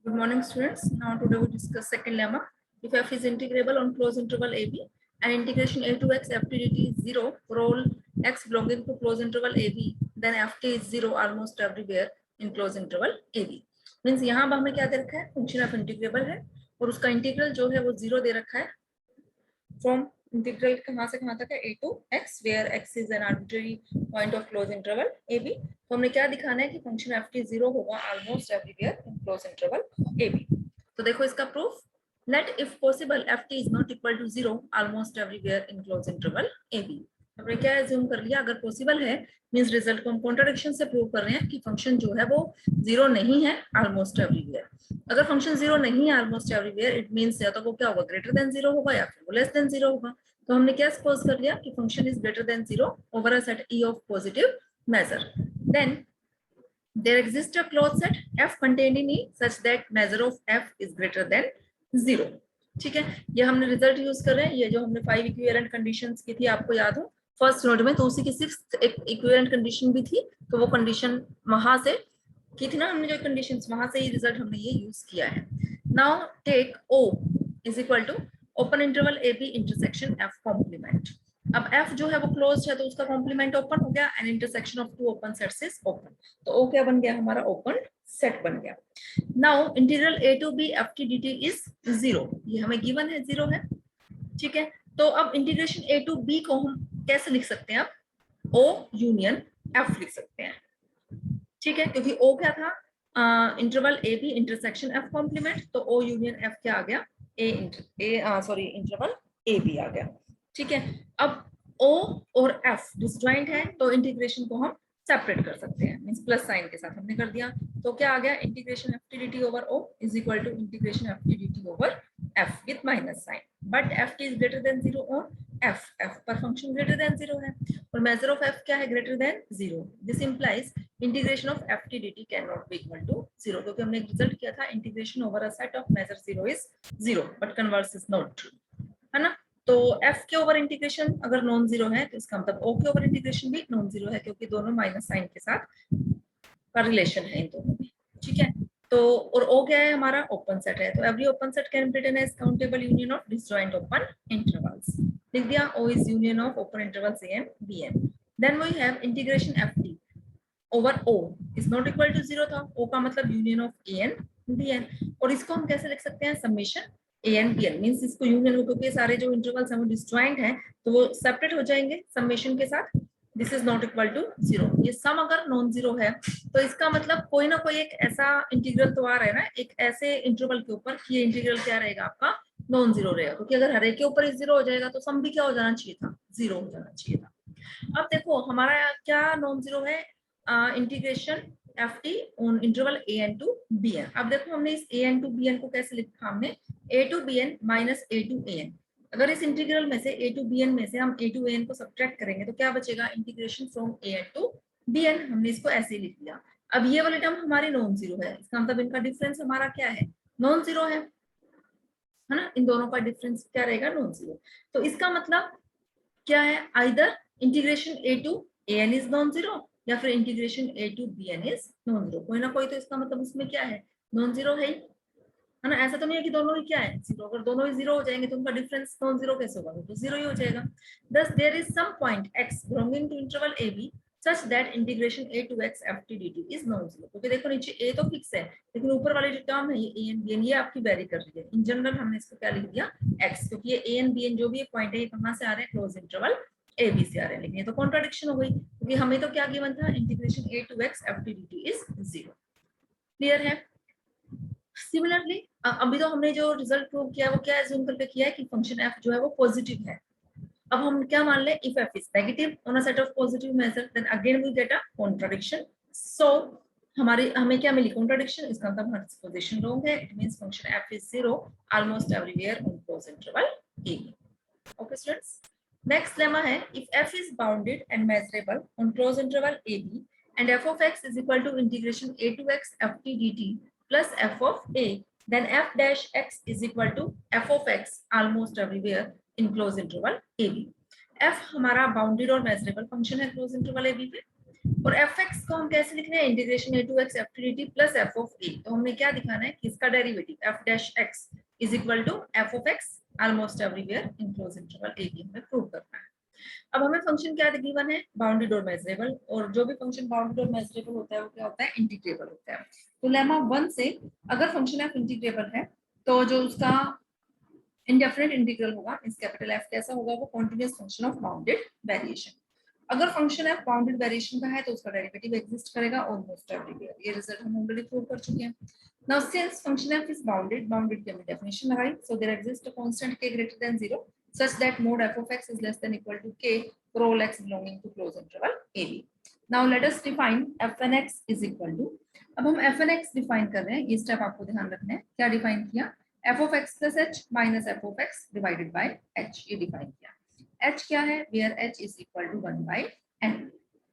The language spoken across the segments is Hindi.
Good morning, students. Now today we discuss second lemma. If f is integrable on closed interval ab and integration a to x ft dt is 0 for all x belonging to closed interval ab, then ft is 0 almost everywhere in closed interval ab. Means यहाँ पर हमें क्या दे रखा है, फंक्शन ऑफ इंटीग्रेबल है और उसका इंटीग्रल जो है वो 0 दे रखा है फ्रॉम इंटीग्रल कहाँ से कहाँ तक है a to x where x is an arbitrary point of closed interval ab. तो हमने क्या दिखाना है कि फंक्शन ft 0 होगा almost everywhere in closed interval ab. तो देखो इसका proof, let if possible ft is not equal to 0 almost everywhere in closed interval ab. हमने क्या एज्यूम कर लिया, अगर पॉसिबल है मींस रिजल्ट को हम कॉन्ट्राडिक्शन से प्रूव कर रहे हैं कि फंक्शन जो है वो 0 नहीं है ऑलमोस्ट एवरीवेयर. अगर फंक्शन 0 नहीं है ऑलमोस्ट एवरीवेयर, इट मींस या तो वो क्या होगा, ग्रेटर देन 0 होगा या फिर वो लेस देन 0 होगा. तो हमने क्या सपोज कर लिया कि function is greater than 0 over a set e of positive measure. Then there exists a closed set f contained in E such that measure of f is greater than 0. ठीक है, ये हमने रिजल्ट यूज कर रहे हैं. ये जो हमने 5 इक्विवेलेंट कंडीशंस की थी आपको याद हो फर्स्ट नोट में, तो उसी की 6th एक इक्विवेलेंट कंडीशन भी थी. तो वो कंडीशन वहां से की थी ना हमने, जो कंडीशंस वहां से ही रिजल्ट हमने ये यूज किया है. Now take O is equal to open interval A B intersection F complement. अब f जो है वो क्लोज्ड है तो उसका कॉम्प्लीमेंट ओपन हो गया and intersection of two open sets is open. तो O क्या बन गया, हमारा ओपन सेट बन गया. Now integral a to b f t dt is 0. ये हमें गिवन है 0 है. ठीक है, तो अब इंटीग्रेशन a टू b को हम कैसे लिख सकते हैं, अब O यूनियन f लिख सकते हैं. ठीक है, क्योंकि O क्या था, interval A B intersection f complement, तो O यूनियन f क्या आ गया, इंटरवल ए बी आ गया. ठीक है, अब O और F डिसजॉइंट है तो इंटीग्रेशन को हम सेपरेट कर सकते हैं, मींस प्लस साइन के साथ हमने कर दिया. तो क्या आ गया, integration F T D T over O is equal to integration F T D T over F with minus sign. But F T is greater than 0 और F पर फंक्शन ग्रेटर देन 0 है और मेजर ऑफ F क्या है, greater than 0. This implies integration of F T D T can not be equal to 0, क्योंकि हमने रिजल्ट किया था integration over a set of measure 0 is 0 but converse is not true, है ना. तो f के ओवर इंटीग्रेशन अगर नॉन जीरो है तो इसका मतलब o के ओवर इंटीग्रेशन भी नॉन जीरो है, क्योंकि दोनों माइनस साइन के साथ का रिलेशन है इन दोनों में. ठीक है, तो और o क्या है, हमारा ओपन सेट है. तो every open set can be written as countable union of disjoint open intervals. लिख दिया, o is union of open intervals a and b n. Then we have integration ft over o is not equal to 0 था. o का मतलब union of a and b n, और इसको हम कैसे लिख सकते हैं, summation a and b n. Means इसको यूनियन हो, क्योंकि सारे जो इंटरवल्स हैं वो डिसजॉइंट हैं तो वो सेपरेट हो जाएंगे समेशन के साथ. This is not equal to 0. ये सम अगर नॉन जीरो है तो इसका मतलब कोई ना कोई एक ऐसा इंटीग्रल तो आ रहा है ना, एक ऐसे इंटरवल के ऊपर कि ये इंटीग्रल क्या रहेगा आपका, नॉन जीरो रहेगा. क्योंकि अगर हर एक के ऊपर 0 हो जाएगा तो सम भी क्या हो जाना चाहिए था, 0 हो जाना चाहिए था. अब देखो हमारा क्या नॉन जीरो है, integration F T on interval A N to B N. अब देखो हमने इस A N to B N को कैसे लिखा, हमने A to B N minus A to A N. अगर इस इंटीग्रल में से ए टू बी एन में से हम ए टू ए एन को सब्ट्रैक्ट करेंगे तो क्या बचेगा, integration from A N to B N. हमने इसको ऐसे ही लिख लिया. अब ये वाले टर्म हमारे नॉन जीरो है, इसका मतलब इनका डिफरेंस हमारा क्या है, नॉन जीरो है ना. इन दोनों का डिफरेंस क्या रहेगा, नॉन जीरो. तो इसका मतलब क्या है, either integration A to A N is non zero या फिर integration A to B N is non zero. कोई ना कोई तो इसका मतलब उसमें क्या है, नॉन जीरो है ना. ऐसा तो नहीं है कि दोनों ही क्या है, जीरो. अगर दोनों ही जीरो हो जाएंगे तो उनका डिफरेंस नॉन जीरो कैसे होगा, तो जीरो ही हो जाएगा. Thus there is some point x belonging to interval A B such that integration a to x ft dt is non zero. क्योंकि देखो नीचे a तो फिक्स है लेकिन ऊपर वाली जो टर्म है ये a and b n ये आपकी वेरी कर रही है. इन जनरल हमने इसको क्या लिख दिया, x, क्योंकि ये a and b n जो भी पॉइंट है ये कहां से आ रहे हैं, क्लोज इंटरवल ए बी से आ रहे हैं. लेकिन ये तो कॉन्ट्राडिक्शन हो गई, क्योंकि हमें तो क्या गिवन था, integration a to x ft dt is 0. Clear है. सिमिलरली अभी तो हमने जो रिजल्ट प्रूव किया है वो क्या एज्यूम करके किया है कि फंक्शन f जो है वो पॉजिटिव है. अब हम क्या मान ले, if f is negative on a set of positive measure then again we get a contradiction. So हमें क्या मिली, contradiction. इसका मतलब हमारी पोजीशन रॉन्ग है. It means function f is 0 almost everywhere on closed interval a. Okay students, next lemma है, if f is bounded and measurable on closed interval a b and f of x is equal to integration a to x f t dt plus f of a, then f dash x is equal to f of x almost everywhere in close interval A B. F हमारा बाउंडेड और मेजरेबल फंक्शन है क्लोज इंटरवल ए बी पे. और fx को हम कैसे लिख रहे हैं, integration a to x f t dt plus f of a। तो हमने क्या दिखाना है कि इसका derivative f dash x is equal to f of x almost everywhere in close interval a की हमें प्रूव करना है। अब हमें फंक्शन क्या गिवन है, बाउंडेड और मेजरेबल, और जो भी फंक्शन बाउंडेड और मेजरेबल होता है वो क्या होता है, इंटीग्रेबल होता है। तो लेमा 1 से अगर फंक्शन f इंटीग्रेबल है तो जो उसका इंडेफिनिट इंटीग्रल होगा, इस कैपिटल F कैसा होगा, वो continuous function of bounded variation. अगर फंक्शन f बाउंडेड वेरिएशन का है तो उसका डेरिवेटिव एग्जिस्ट करेगा ऑलमोस्ट एवरीवेयर। ये रिजल्ट हम ऑलरेडी प्रूव कर चुके हैं। Now since function f is bounded, bounded की हमने डेफिनेशन लगाई, so there exist a constant k greater than 0 such that mod f of x is less than equal to k for all x belonging to closed interval ab. Now let us define f n x is equal to, अब हम f n x डिफाइन कर रहे हैं, ये स्टेप आपको ध्यान रखना है। क्या डिफाइन किया, f of x plus h minus f of x divided by h, ये डिफाइन किया। h क्या है, where h is equal to 1 by n,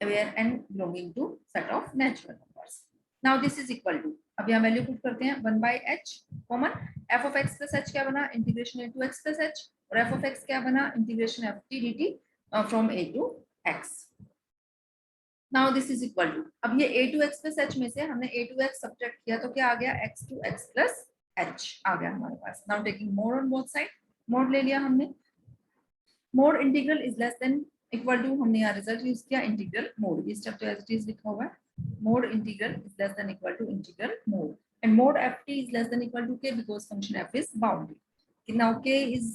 where n belonging to set of natural numbers. Now this is equal to, अब यहाँ वैल्यू पुट करते हैं, 1 by h common, f of x plus h क्या बना, integration a to x plus h, और f of x क्या बना, integration f t dt from a to x. Now this is equal to, अब ये a to x plus h में से हमने a to x सब्ट्रैक्ट किया तो क्या आ गया, x to x plus h आ गया हमारे पास। Now taking mod on both side, mod ले लिया हमने, mod integral is less than equal to, हमने यहाँ रिजल्ट यूज किया इंटीग्रल mod, ये स्टेप तो एज इट इज लिखा हुआ है, mod integral is less than equal to integral mod, and mod ft is less than equal to k because function f is bounded. Now k is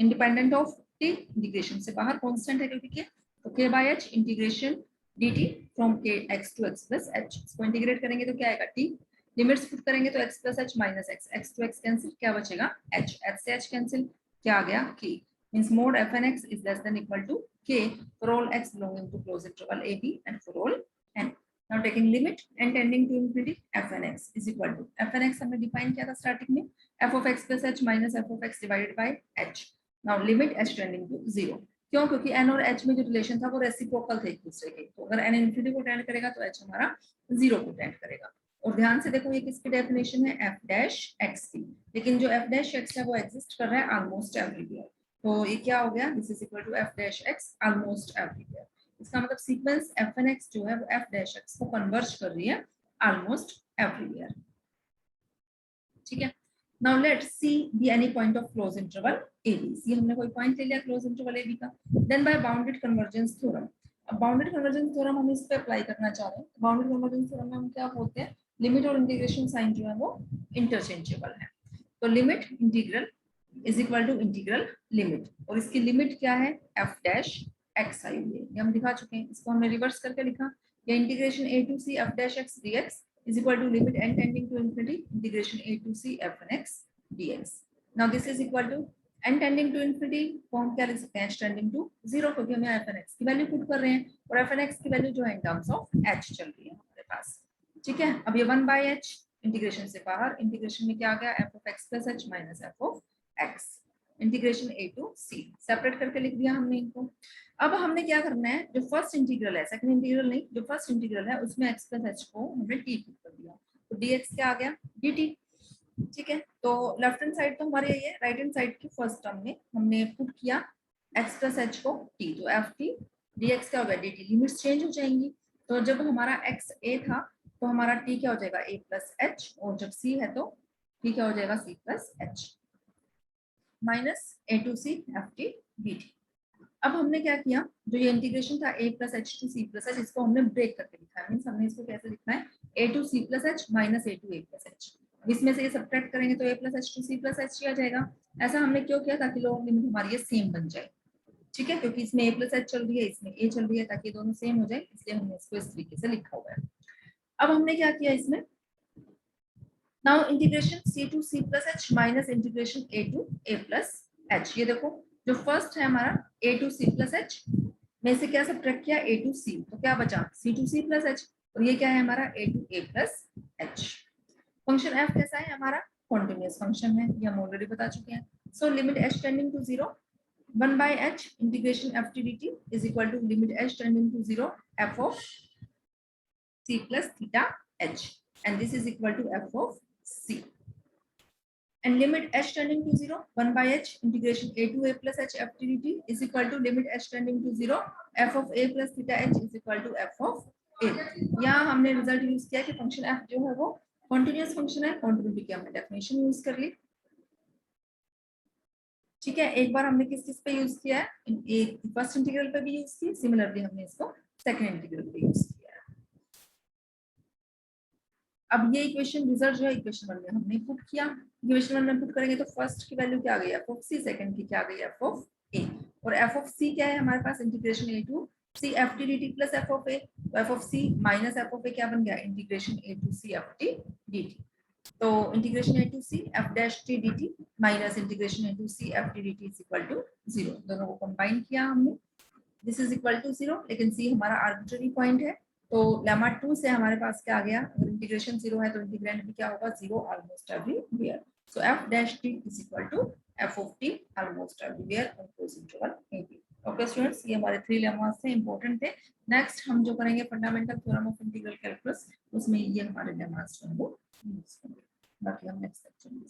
independent of t, integration से बाहर constant है क्योंकि k, तो k by h integration dt from k x to x plus h, इसको इंटीग्रेट करेंगे तो क्या आएगा t, लिमिट्स पुट करेंगे तो x plus h minus x, x to x cancel, क्या बचेगा h, h से h कैंसिल, क्या आ गया k, means mod fn x is less than equal to k for all x belonging to closed interval ab and for all n. Now taking limit n tending to infinity, fn x is equal to, fn x हमने डिफाइन किया था स्टार्टिंग में, f of x plus h minus f of x divided by h. Now limit h tending to 0, क्यों, क्योंकि n और h में जो रिलेशन था वो रेसिप्रोकल थे एक दूसरे के, तो अगर n इन्फिनिटी को टेंड करेगा तो h हमारा 0 को टेंड करेगा। और ध्यान से देखो ये किसकी डेफिनेशन है, f dash x की, लेकिन जो f dash x है वो एग्जिस्ट कर रहा है ऑलमोस्ट एवरीवेयर, तो ये क्या हो गया, this is equal to f dash x almost everywhere. इसका मतलब सीक्वेंस fn x जो है वो f dash x को कन्वर्ज कर रही है ऑलमोस्ट एवरीवेयर। ठीक है, now let's see the any point of close interval ab, see हमने कोई पॉइंट ले लिया क्लोज इंटरवल ab का, then by bounded convergence theorem. अब बाउंडेड कन्वर्जेंस थ्योरम हम इस पे अप्लाई करना चाह रहे हैं। बाउंडेड कन्वर्जेंस थ्योरम में हम क्या बोलते हैं, लिमिट और इंटीग्रेशन साइन जो है वो इंटरचेंजेबल है, तो limit integral is equal to integral limit, और इसकी लिमिट क्या है, f dash x आई हुई है, ये हम दिखा चुके हैं, इसको हमने रिवर्स करके लिखा, या integration a to c f dash x dx is equal to limit n tending to infinity integration a to c fn x dx. Now this is equal to n tending to infinity को हम क्या लिख सकते हैं, h tending to 0, क्योंकि हम यहाँ fn x की वैल्यू पुट कर रहे हैं, और fn x की वैल्यू जो है इन टर्म्स ऑफ h चल रही है हमारे पास। ठीक है, अब ये 1 by h इंटीग्रेशन से बाहर, इंटीग्रेशन में क्या आ गया, f of x plus h minus f of x, integration a to c, separate करके लिख दिया हमने इनको। अब हमने क्या करना है, जो फर्स्ट इंटीग्रल है, सेकंड इंटीग्रल नहीं, जो फर्स्ट इंटीग्रल है उसमें x plus h को हमने t पुट कर दिया, तो dx क्या आ गया, dt। ठीक है, तो लेफ्ट हैंड साइड तो हमारे ये, राइट हैंड साइड की फर्स्ट टर्म में हमने पुट किया x plus h को t, तो ft dx क्या हो गया dt, लिमिट्स चेंज हो जाएंगी, तो जब हमारा x a था तो हमारा t क्या हो जाएगा a plus h, और जब c है तो t क्या हो जाएगा c plus h minus a to c ft dt। अब हमने क्या किया, जो ये इंटीग्रेशन था a plus h to c plus h, इसको हमने ब्रेक करके लिखा है, मींस हमने इसको कैसे लिखना है, a to c plus h minus a to a plus h, इसमें से ये सब्ट्रैक्ट करेंगे तो a plus h to c plus h आ जाएगा। ऐसा हमने क्यों किया, ताकि लोअर लिमिट हमारी ये सेम बन जाए। ठीक है, क्योंकि इसमें a plus h चल रही है, इसमें a चल रही है, ताकि दोनों सेम हो जाए, इसलिए हमने इसको इस तरीके से लिखा हुआ है। अब हमने क्या किया इसमें, now integration c to c plus h minus integration a to a plus h, ये देखो जो फर्स्ट है हमारा a to c plus h में से क्या सब्ट्रैक्ट किया, a to c, तो क्या बचा c to c plus h, और ये क्या है हमारा a to a plus h। Function f कैसा है हमारा, कॉन्टिन्यूअस फंक्शन है, ये हम ऑलरेडी बता चुके हैं। So limit h tending to 0, 1 by h integration f t dt is equal to limit h tending to 0 f of c plus theta h, and this is equal to f of c, and limit h tending to 0, 1 by h integration a to a plus h f t dt is equal to limit h tending to 0 f of a plus theta h is equal to f of यहाँ हमने रिजल्ट यूज किया कि फंक्शन एफ जो है वो कॉन्टिन्यूअस फंक्शन है, कॉन्टिन्यूटी की हमने डेफिनेशन यूज कर ली। ठीक है, एक बार हमने किस किस पे यूज किया है, एक फर्स्ट इंटीग्रल पे भी यूज की, सिमिलरली हमने इसको सेकंड इंटीग्रल पे यूज किया है। अब ये इक्वेशन रिजल्ट जो है इक्वेशन 1 में हमने पुट किया, इक्वेशन 1 में पुट करेंगे तो फर्स्ट की वैल्यू क्या आ गई एफ ऑफ सी, सेकंड की क्या आ गई एफ ऑफ ए, और एफ ऑफ सी क्या है हमारे पास integration A to C F T D T plus F of A, तो F of C minus F of A क्या बन गया integration A to C F T D T, तो integration A to C F dash T D T minus integration A to C F T D T is equal to 0, दोनों को कंबाइन किया हमने, दिस इज इक्वल टू 0, लेकिन सी हमारा आर्बिट्ररी पॉइंट है, तो लेमा 2 से हमारे पास क्या आ गया, अगर इंटीग्रेशन 0 है तो इंटीग्रैंड भी क्या होगा 0 almost everywhere, so F dash T is equal to F of T almost everywhere on close interval A B. Okay students, ये हमारे 3 लेमास थे, इंपॉर्टेंट थे। नेक्स्ट हम जो करेंगे fundamental theorem of integral calculus, उसमें ये हमारे लेमास जो है वो यूज करेंगे, बाकी हम नेक्स्ट लेक्चर में